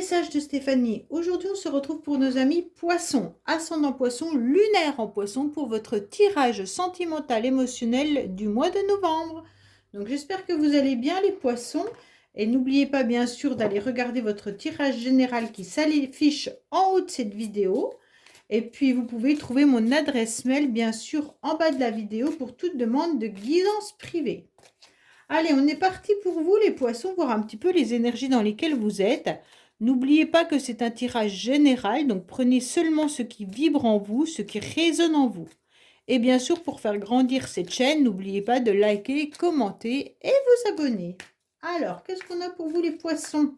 Message de Stéphanie. Aujourd'hui, on se retrouve pour nos amis poissons, ascendant poisson, lunaire en poisson pour votre tirage sentimental émotionnel du mois de novembre. Donc, j'espère que vous allez bien les poissons. Et n'oubliez pas bien sûr d'aller regarder votre tirage général qui s'affiche en haut de cette vidéo. Et puis, vous pouvez trouver mon adresse mail bien sûr en bas de la vidéo pour toute demande de guidance privée. Allez, on est parti pour vous les poissons, voir un petit peu les énergies dans lesquelles vous êtes. N'oubliez pas que c'est un tirage général, donc prenez seulement ce qui vibre en vous, ce qui résonne en vous. Et bien sûr, pour faire grandir cette chaîne, n'oubliez pas de liker, commenter et vous abonner. Alors, qu'est-ce qu'on a pour vous les poissons?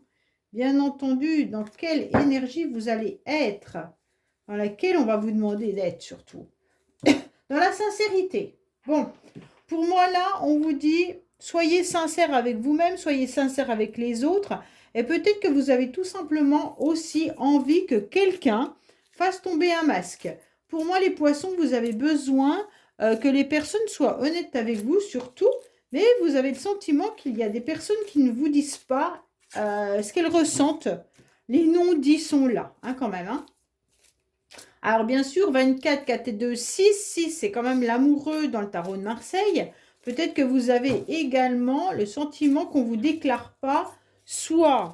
Bien entendu, dans quelle énergie vous allez être? Dans laquelle on va vous demander d'être surtout. Dans la sincérité. Bon, pour moi là, on vous dit, soyez sincère avec vous-même, soyez sincère avec les autres. Et peut-être que vous avez tout simplement aussi envie que quelqu'un fasse tomber un masque. Pour moi, les poissons, vous avez besoin que les personnes soient honnêtes avec vous, surtout. Mais vous avez le sentiment qu'il y a des personnes qui ne vous disent pas ce qu'elles ressentent. Les non-dits sont là, hein, quand même. Hein. Alors, bien sûr, 24, 4 et 2, 6. 6, c'est quand même l'amoureux dans le tarot de Marseille. Peut-être que vous avez également le sentiment qu'on ne vous déclare pas soit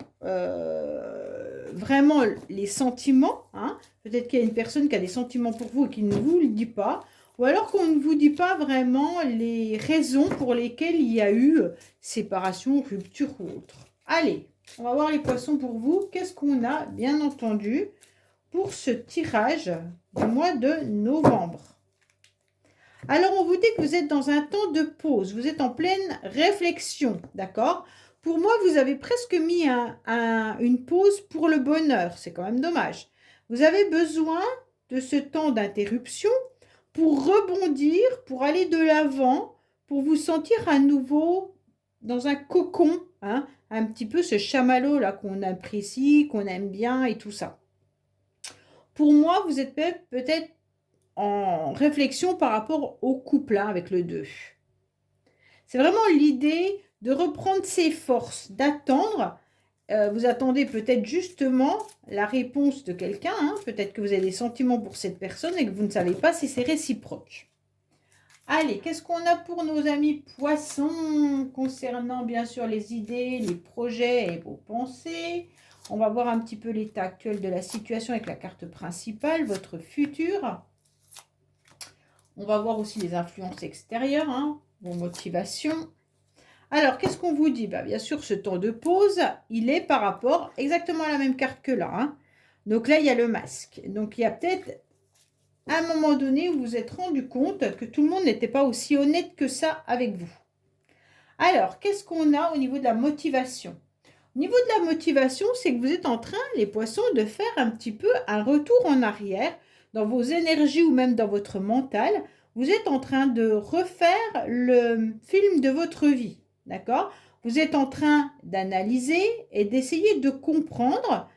vraiment les sentiments, hein, peut-être qu'il y a une personne qui a des sentiments pour vous et qui ne vous le dit pas, ou alors qu'on ne vous dit pas vraiment les raisons pour lesquelles il y a eu séparation, rupture ou autre. Allez, on va voir les poissons pour vous. Qu'est-ce qu'on a, bien entendu, pour ce tirage du mois de novembre? Alors, on vous dit que vous êtes dans un temps de pause, vous êtes en pleine réflexion, d'accord? Pour moi, vous avez presque mis une pause pour le bonheur. C'est quand même dommage. Vous avez besoin de ce temps d'interruption pour rebondir, pour aller de l'avant, pour vous sentir à nouveau dans un cocon, hein, un petit peu ce chamallow là qu'on apprécie, qu'on aime bien et tout ça. Pour moi, vous êtes peut-être en réflexion par rapport au couple, hein, avec le 2. C'est vraiment l'idée de reprendre ses forces, d'attendre. Vous attendez peut-être justement la réponse de quelqu'un. Hein. Peut-être que vous avez des sentiments pour cette personne et que vous ne savez pas si c'est réciproque. Allez, qu'est-ce qu'on a pour nos amis poissons concernant bien sûr les idées, les projets et vos pensées? On va voir un petit peu l'état actuel de la situation avec la carte principale, votre futur. On va voir aussi les influences extérieures, hein, vos motivations. Alors, qu'est-ce qu'on vous dit? Bien sûr, ce temps de pause, il est par rapport exactement à la même carte que là. Hein. Donc là, il y a le masque. Donc, il y a peut-être un moment donné où vous vous êtes rendu compte que tout le monde n'était pas aussi honnête que ça avec vous. Alors, qu'est-ce qu'on a au niveau de la motivation? Au niveau de la motivation, c'est que vous êtes en train, les poissons, de faire un petit peu un retour en arrière dans vos énergies ou même dans votre mental. Vous êtes en train de refaire le film de votre vie, d'accord? Vous êtes en train d'analyser et d'essayer de comprendre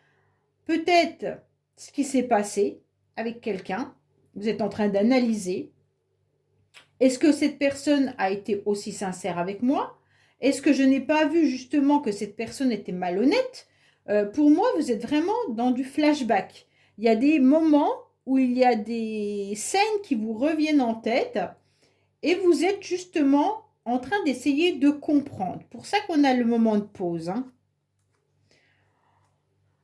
peut-être ce qui s'est passé avec quelqu'un. Vous êtes en train d'analyser. Est-ce que cette personne a été aussi sincère avec moi? Est-ce que je n'ai pas vu justement que cette personne était malhonnête? Pour moi, vous êtes vraiment dans du flashback. Il y a des moments où il y a des scènes qui vous reviennent en tête et vous êtes justement en train d'essayer de comprendre. Pour ça qu'on a le moment de pause. Hein.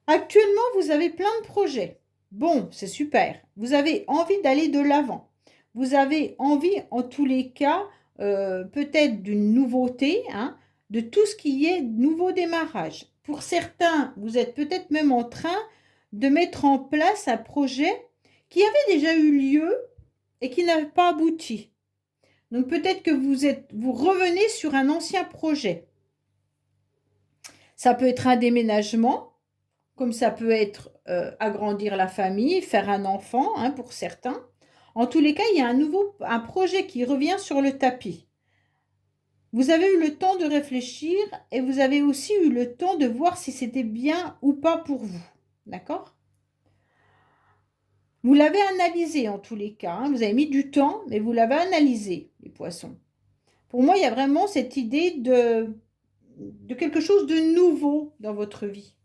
Actuellement, vous avez plein de projets. Bon, c'est super. Vous avez envie d'aller de l'avant. Vous avez envie, en tous les cas, peut-être d'une nouveauté, hein, de tout ce qui est nouveau démarrage. Pour certains, vous êtes peut-être même en train de mettre en place un projet qui avait déjà eu lieu et qui n'avait pas abouti. Donc peut-être que vous revenez sur un ancien projet. Ça peut être un déménagement, comme ça peut être agrandir la famille, faire un enfant, hein, pour certains. En tous les cas, il y a un projet qui revient sur le tapis. Vous avez eu le temps de réfléchir et vous avez aussi eu le temps de voir si c'était bien ou pas pour vous. D'accord? Vous l'avez analysé en tous les cas. Hein. Vous avez mis du temps, mais vous l'avez analysé, les poissons. Pour moi, il y a vraiment cette idée de quelque chose de nouveau dans votre vie.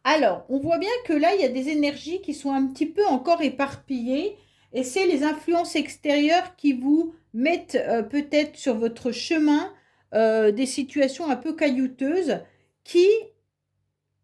Alors, on voit bien que là, il y a des énergies qui sont un petit peu encore éparpillées et c'est les influences extérieures qui vous mettent peut-être sur votre chemin des situations un peu caillouteuses qui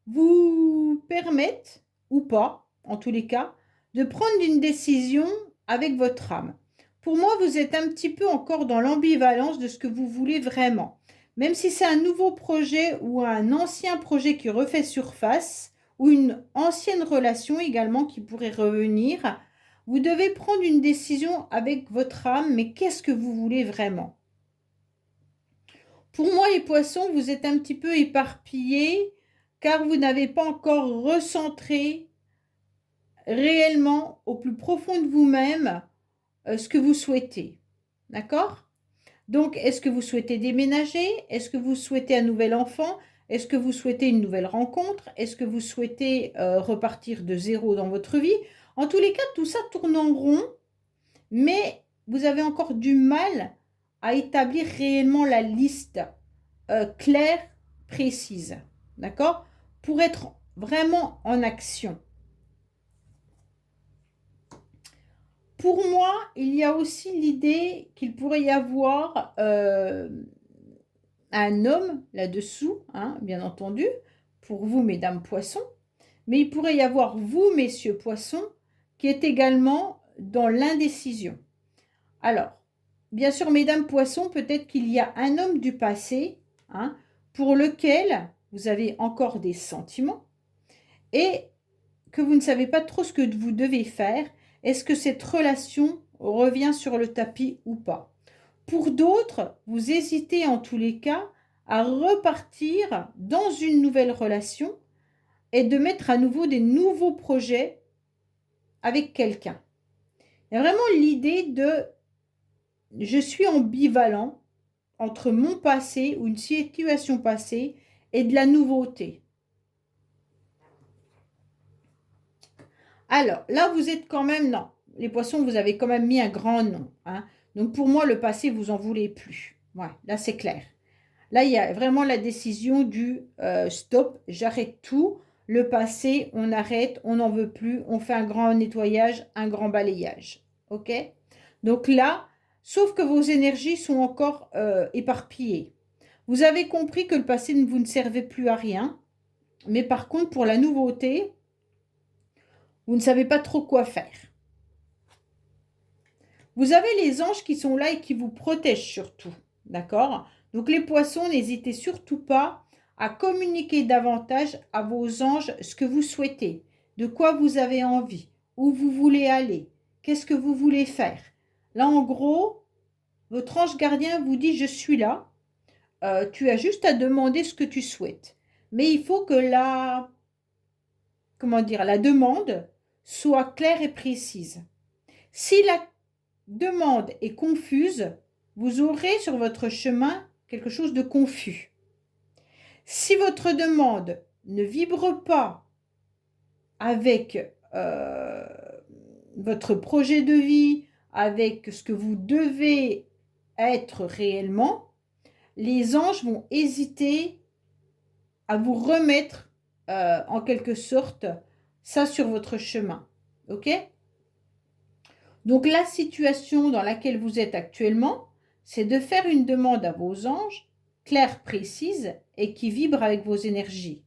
vous permettent, ou pas, en tous les cas, de prendre une décision avec votre âme. Pour moi, vous êtes un petit peu encore dans l'ambivalence de ce que vous voulez vraiment. Même si c'est un nouveau projet ou un ancien projet qui refait surface, ou une ancienne relation également qui pourrait revenir, vous devez prendre une décision avec votre âme, mais qu'est-ce que vous voulez vraiment? Pour moi, les poissons, vous êtes un petit peu éparpillés car vous n'avez pas encore recentré réellement au plus profond de vous-même ce que vous souhaitez. D'accord? Donc, est-ce que vous souhaitez déménager? Est-ce que vous souhaitez un nouvel enfant? Est-ce que vous souhaitez une nouvelle rencontre? Est-ce que vous souhaitez repartir de zéro dans votre vie? En tous les cas, tout ça tourne en rond, mais vous avez encore du mal à établir réellement la liste claire, précise. D'accord? Pour être vraiment en action. Pour moi, il y a aussi l'idée qu'il pourrait y avoir un homme là-dessous, hein, bien entendu, pour vous, mesdames poissons, mais il pourrait y avoir vous, messieurs poissons, qui êtes également dans l'indécision. Alors, bien sûr, mesdames poissons, peut-être qu'il y a un homme du passé, hein, pour lequel vous avez encore des sentiments et que vous ne savez pas trop ce que vous devez faire. Est-ce que cette relation revient sur le tapis ou pas? Pour d'autres, vous hésitez en tous les cas à repartir dans une nouvelle relation et de mettre à nouveau des nouveaux projets avec quelqu'un. Il y a vraiment l'idée de je suis ambivalent entre mon passé ou une situation passée et de la nouveauté. Alors, là, vous êtes quand même, non, les poissons, vous avez quand même mis un grand nom. Hein. Donc, pour moi, le passé, vous en voulez plus. Ouais, là, c'est clair. Là, il y a vraiment la décision du stop, j'arrête tout. Le passé, on arrête, on n'en veut plus, on fait un grand nettoyage, un grand balayage. OK? Donc là, sauf que vos énergies sont encore éparpillées. Vous avez compris que le passé, vous ne servait plus à rien. Mais par contre, pour la nouveauté, vous ne savez pas trop quoi faire. Vous avez les anges qui sont là et qui vous protègent surtout. D'accord? Donc les poissons, n'hésitez surtout pas à communiquer davantage à vos anges ce que vous souhaitez, de quoi vous avez envie, où vous voulez aller, qu'est-ce que vous voulez faire. Là, en gros, votre ange gardien vous dit « je suis là ». Tu as juste à demander ce que tu souhaites. Mais il faut que comment dire, la demande soit claire et précise. Si la demande est confuse, vous aurez sur votre chemin quelque chose de confus. Si votre demande ne vibre pas avec votre projet de vie, avec ce que vous devez être réellement, les anges vont hésiter à vous remettre en quelque sorte ça sur votre chemin. OK? Donc la situation dans laquelle vous êtes actuellement, c'est de faire une demande à vos anges, claire, précise et qui vibre avec vos énergies.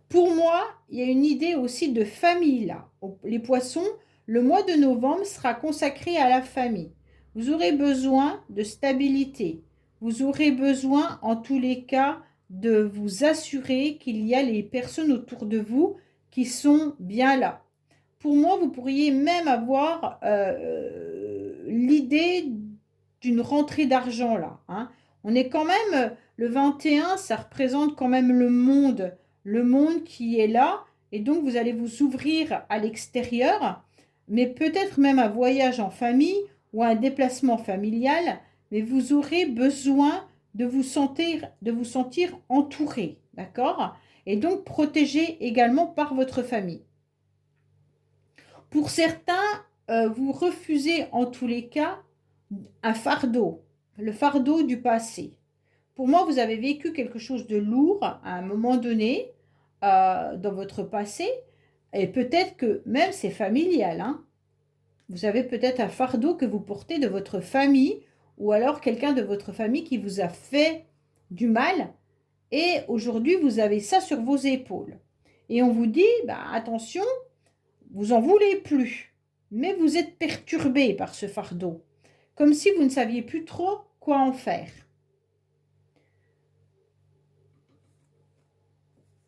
Pour moi, il y a une idée aussi de famille là. Les poissons, le mois de novembre sera consacré à la famille. Vous aurez besoin de stabilité. Vous aurez besoin, en tous les cas, de vous assurer qu'il y a les personnes autour de vous qui sont bien là. Pour moi, vous pourriez même avoir l'idée d'une rentrée d'argent là. Hein. On est quand même, le 21, ça représente quand même le monde qui est là. Et donc, vous allez vous ouvrir à l'extérieur, mais peut-être même un voyage en famille ou un déplacement familial. Mais vous aurez besoin de vous sentir entouré. D'accord? Et donc, protégé également par votre famille. Pour certains, vous refusez en tous les cas un fardeau, le fardeau du passé. Pour moi, vous avez vécu quelque chose de lourd à un moment donné dans votre passé. Et peut-être que même c'est familial, hein. Vous avez peut-être un fardeau que vous portez de votre famille ou alors quelqu'un de votre famille qui vous a fait du mal et aujourd'hui vous avez ça sur vos épaules. Et on vous dit, bah, attention, vous en voulez plus, mais vous êtes perturbé par ce fardeau, comme si vous ne saviez plus trop quoi en faire.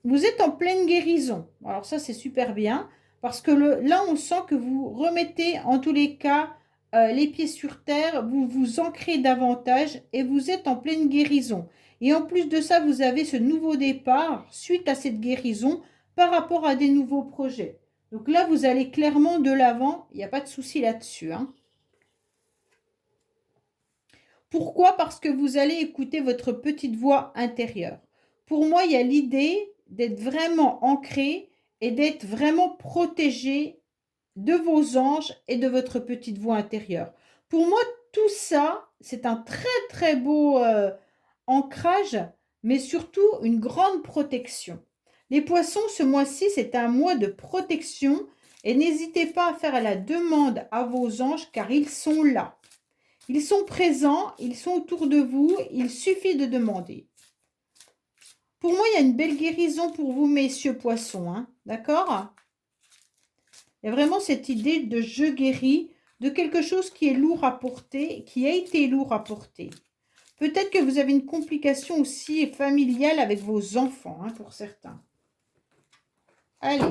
Vous êtes en pleine guérison. Alors ça, c'est super bien parce que là, on sent que vous remettez en tous les cas les pieds sur terre, vous vous ancrez davantage et vous êtes en pleine guérison. Et en plus de ça, vous avez ce nouveau départ suite à cette guérison par rapport à des nouveaux projets. Donc là, vous allez clairement de l'avant, il n'y a pas de souci là-dessus, hein. Pourquoi? Parce que vous allez écouter votre petite voix intérieure. Pour moi, il y a l'idée d'être vraiment ancré et d'être vraiment protégé de vos anges et de votre petite voix intérieure. Pour moi, tout ça, c'est un très très beau ancrage, mais surtout une grande protection. Les poissons, ce mois-ci, c'est un mois de protection et n'hésitez pas à faire la demande à vos anges car ils sont là. Ils sont présents, ils sont autour de vous, il suffit de demander. Pour moi, il y a une belle guérison pour vous, messieurs poissons, hein, d'accord? Il y a vraiment cette idée de je guéris, de quelque chose qui est lourd à porter, qui a été lourd à porter. Peut-être que vous avez une complication aussi familiale avec vos enfants, hein, pour certains. Allez.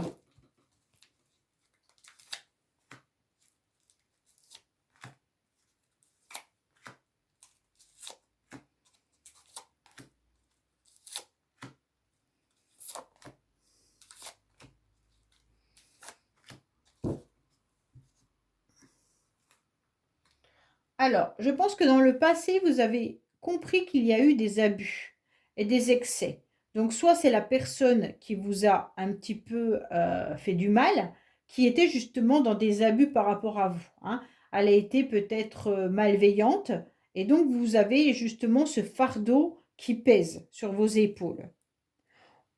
Alors, je pense que dans le passé, vous avez compris qu'il y a eu des abus et des excès. Donc, soit c'est la personne qui vous a un petit peu fait du mal, qui était justement dans des abus par rapport à vous, hein. Elle a été peut-être malveillante et donc vous avez justement ce fardeau qui pèse sur vos épaules.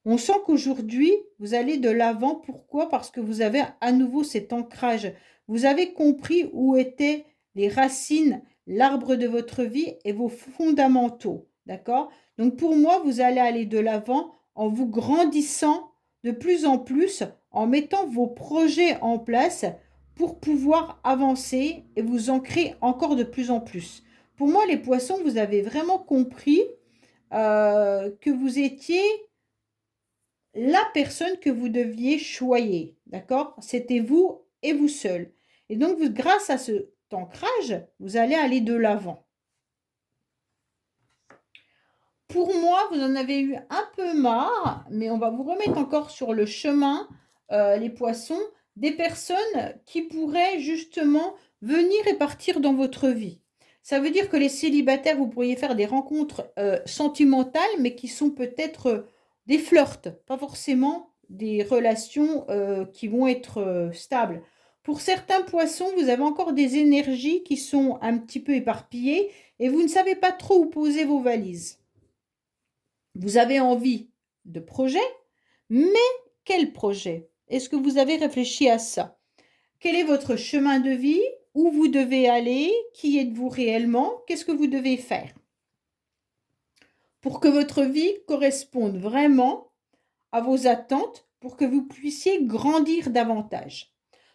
On sent qu'aujourd'hui, vous allez de l'avant. Pourquoi? Parce que vous avez à nouveau cet ancrage. Vous avez compris où étaient les racines, l'arbre de votre vie et vos fondamentaux. D'accord? Donc pour moi, vous allez aller de l'avant en vous grandissant de plus en plus, en mettant vos projets en place pour pouvoir avancer et vous ancrer encore de plus en plus. Pour moi, les poissons, vous avez vraiment compris que vous étiez la personne que vous deviez choyer, d'accord? C'était vous et vous seul. Et donc, grâce à cet ancrage, vous allez aller de l'avant. Pour moi, vous en avez eu un peu marre, mais on va vous remettre encore sur le chemin, les poissons, des personnes qui pourraient justement venir et partir dans votre vie. Ça veut dire que les célibataires, vous pourriez faire des rencontres sentimentales, mais qui sont peut-être des flirts, pas forcément des relations qui vont être stables. Pour certains poissons, vous avez encore des énergies qui sont un petit peu éparpillées et vous ne savez pas trop où poser vos valises. Vous avez envie de projet, mais quel projet? Est-ce que vous avez réfléchi à ça? Quel est votre chemin de vie? Où vous devez aller? Qui êtes-vous réellement? Qu'est-ce que vous devez faire? Pour que votre vie corresponde vraiment à vos attentes, pour que vous puissiez grandir davantage.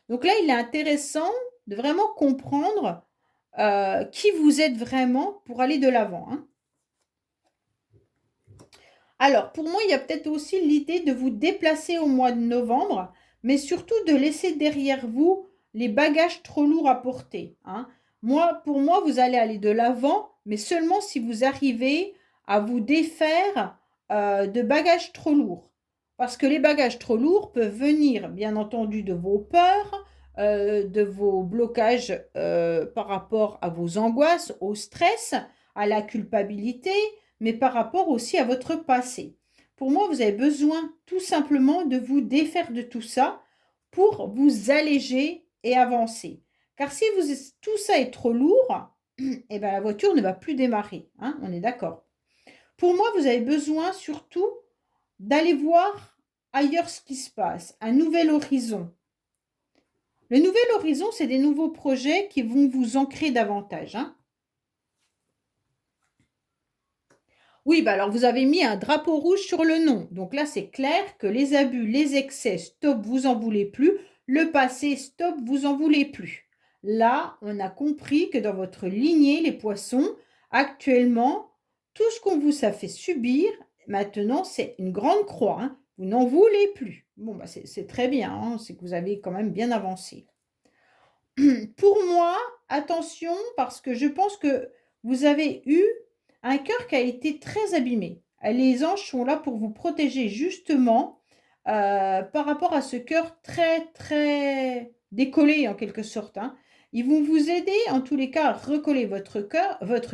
Donc là, il est intéressant de vraiment comprendre qui vous êtes vraiment pour aller de l'avant, hein. Alors, pour moi, il y a peut-être aussi l'idée de vous déplacer au mois de novembre, mais surtout de laisser derrière vous les bagages trop lourds à porter, hein. Pour moi, vous allez aller de l'avant, mais seulement si vous arrivez à vous défaire de bagages trop lourds. Parce que les bagages trop lourds peuvent venir, bien entendu, de vos peurs, de vos blocages par rapport à vos angoisses, au stress, à la culpabilité, mais par rapport aussi à votre passé. Pour moi, vous avez besoin tout simplement de vous défaire de tout ça pour vous alléger et avancer. Car si tout ça est trop lourd, eh ben, la voiture ne va plus démarrer, hein, on est d'accord. Pour moi, vous avez besoin surtout d'aller voir ailleurs ce qui se passe, un nouvel horizon. Le nouvel horizon, c'est des nouveaux projets qui vont vous ancrer davantage, hein. Oui, bah alors vous avez mis un drapeau rouge sur le nom. Donc là, c'est clair que les abus, les excès, stop, vous en voulez plus. Le passé, stop, vous en voulez plus. Là, on a compris que dans votre lignée, les poissons, actuellement, tout ce qu'on vous a fait subir, maintenant, c'est une grande croix, hein. Vous n'en voulez plus. Bon, bah c'est très bien, hein, c'est que vous avez quand même bien avancé. Pour moi, attention, parce que je pense que vous avez eu un cœur qui a été très abîmé. Les anges sont là pour vous protéger justement par rapport à ce cœur très, très décollé en quelque sorte, hein. Ils vont vous aider en tous les cas à recoller votre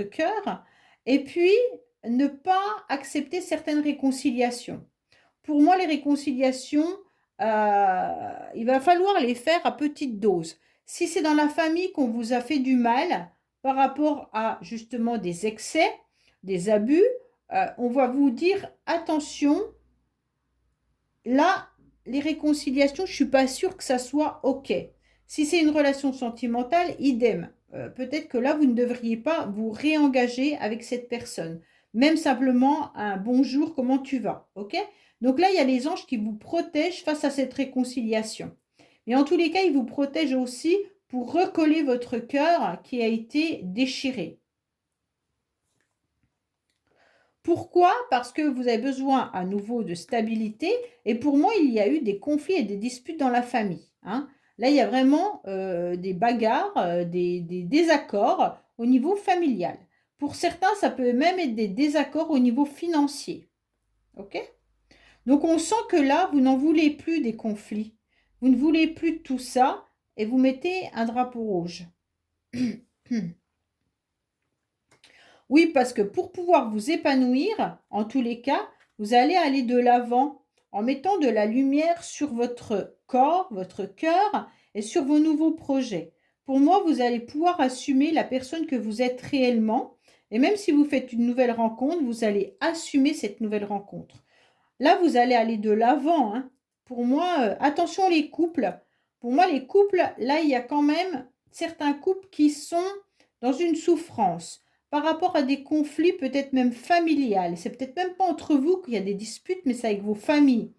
cœur et puis ne pas accepter certaines réconciliations. Pour moi, les réconciliations, il va falloir les faire à petite dose. Si c'est dans la famille qu'on vous a fait du mal par rapport à justement des excès, des abus, on va vous dire attention, là, les réconciliations, je ne suis pas sûre que ça soit OK. Si c'est une relation sentimentale, idem. Peut-être que là, vous ne devriez pas vous réengager avec cette personne. Même simplement un bonjour, comment tu vas? OK? Donc là, il y a les anges qui vous protègent face à cette réconciliation. Mais en tous les cas, ils vous protègent aussi pour recoller votre cœur qui a été déchiré. Pourquoi? Parce que vous avez besoin à nouveau de stabilité et pour moi, il y a eu des conflits et des disputes dans la famille, hein. Là, il y a vraiment des bagarres, des désaccords au niveau familial. Pour certains, ça peut même être des désaccords au niveau financier. OK? Donc, on sent que là, vous n'en voulez plus des conflits. Vous ne voulez plus de tout ça et vous mettez un drapeau rouge. Oui, parce que pour pouvoir vous épanouir, en tous les cas, vous allez aller de l'avant en mettant de la lumière sur votre corps, votre cœur et sur vos nouveaux projets. Pour moi, vous allez pouvoir assumer la personne que vous êtes réellement. Et même si vous faites une nouvelle rencontre, vous allez assumer cette nouvelle rencontre. Là, vous allez aller de l'avant, hein. Pour moi, attention les couples. Pour moi, les couples, là, il y a quand même certains couples qui sont dans une souffrance par rapport à des conflits peut-être même familiales. C'est peut-être même pas entre vous qu'il y a des disputes, mais c'est avec vos familles.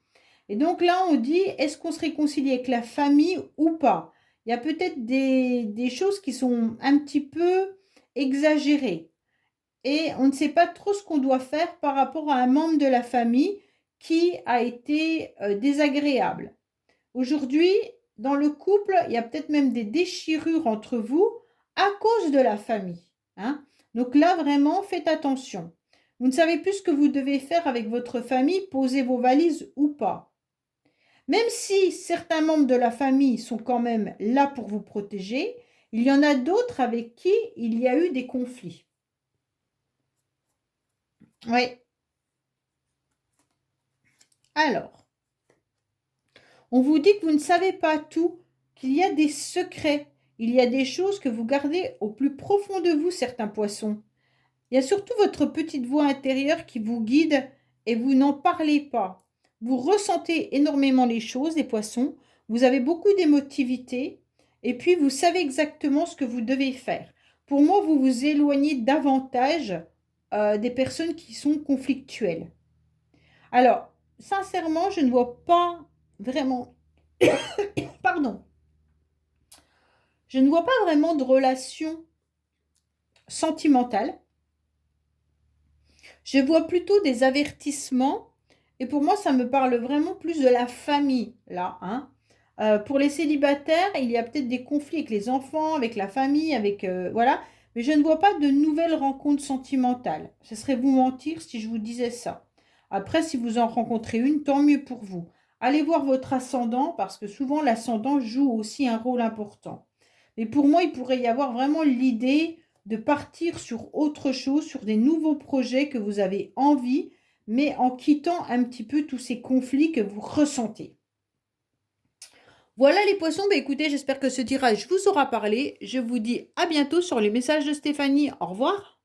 Et donc là, on dit, est-ce qu'on se réconcilie avec la famille ou pas? Il y a peut-être des choses qui sont un petit peu exagérées. Et on ne sait pas trop ce qu'on doit faire par rapport à un membre de la famille qui a été désagréable. Aujourd'hui, dans le couple, il y a peut-être même des déchirures entre vous à cause de la famille, hein. Donc là, vraiment, faites attention. Vous ne savez plus ce que vous devez faire avec votre famille, poser vos valises ou pas. Même si certains membres de la famille sont quand même là pour vous protéger, il y en a d'autres avec qui il y a eu des conflits. Oui. Alors, on vous dit que vous ne savez pas tout, qu'il y a des secrets, il y a des choses que vous gardez au plus profond de vous, certains poissons. Il y a surtout votre petite voix intérieure qui vous guide et vous n'en parlez pas. Vous ressentez énormément les choses, les poissons, vous avez beaucoup d'émotivité et puis vous savez exactement ce que vous devez faire. Pour moi, vous vous éloignez davantage des personnes qui sont conflictuelles. Alors, sincèrement, je ne vois pas vraiment, pardon, je ne vois pas vraiment de relation sentimentale. Je vois plutôt des avertissements et pour moi, ça me parle vraiment plus de la famille, là, hein. Pour les célibataires, il y a peut-être des conflits avec les enfants, avec la famille, avec, voilà, mais je ne vois pas de nouvelles rencontres sentimentales. Ce serait vous mentir si je vous disais ça. Après, si vous en rencontrez une, tant mieux pour vous. Allez voir votre ascendant parce que souvent l'ascendant joue aussi un rôle important. Mais pour moi, il pourrait y avoir vraiment l'idée de partir sur autre chose, sur des nouveaux projets que vous avez envie, mais en quittant un petit peu tous ces conflits que vous ressentez. Voilà les poissons, bah écoutez, j'espère que ce tirage vous aura parlé. Je vous dis à bientôt sur les messages de Stéphanie. Au revoir.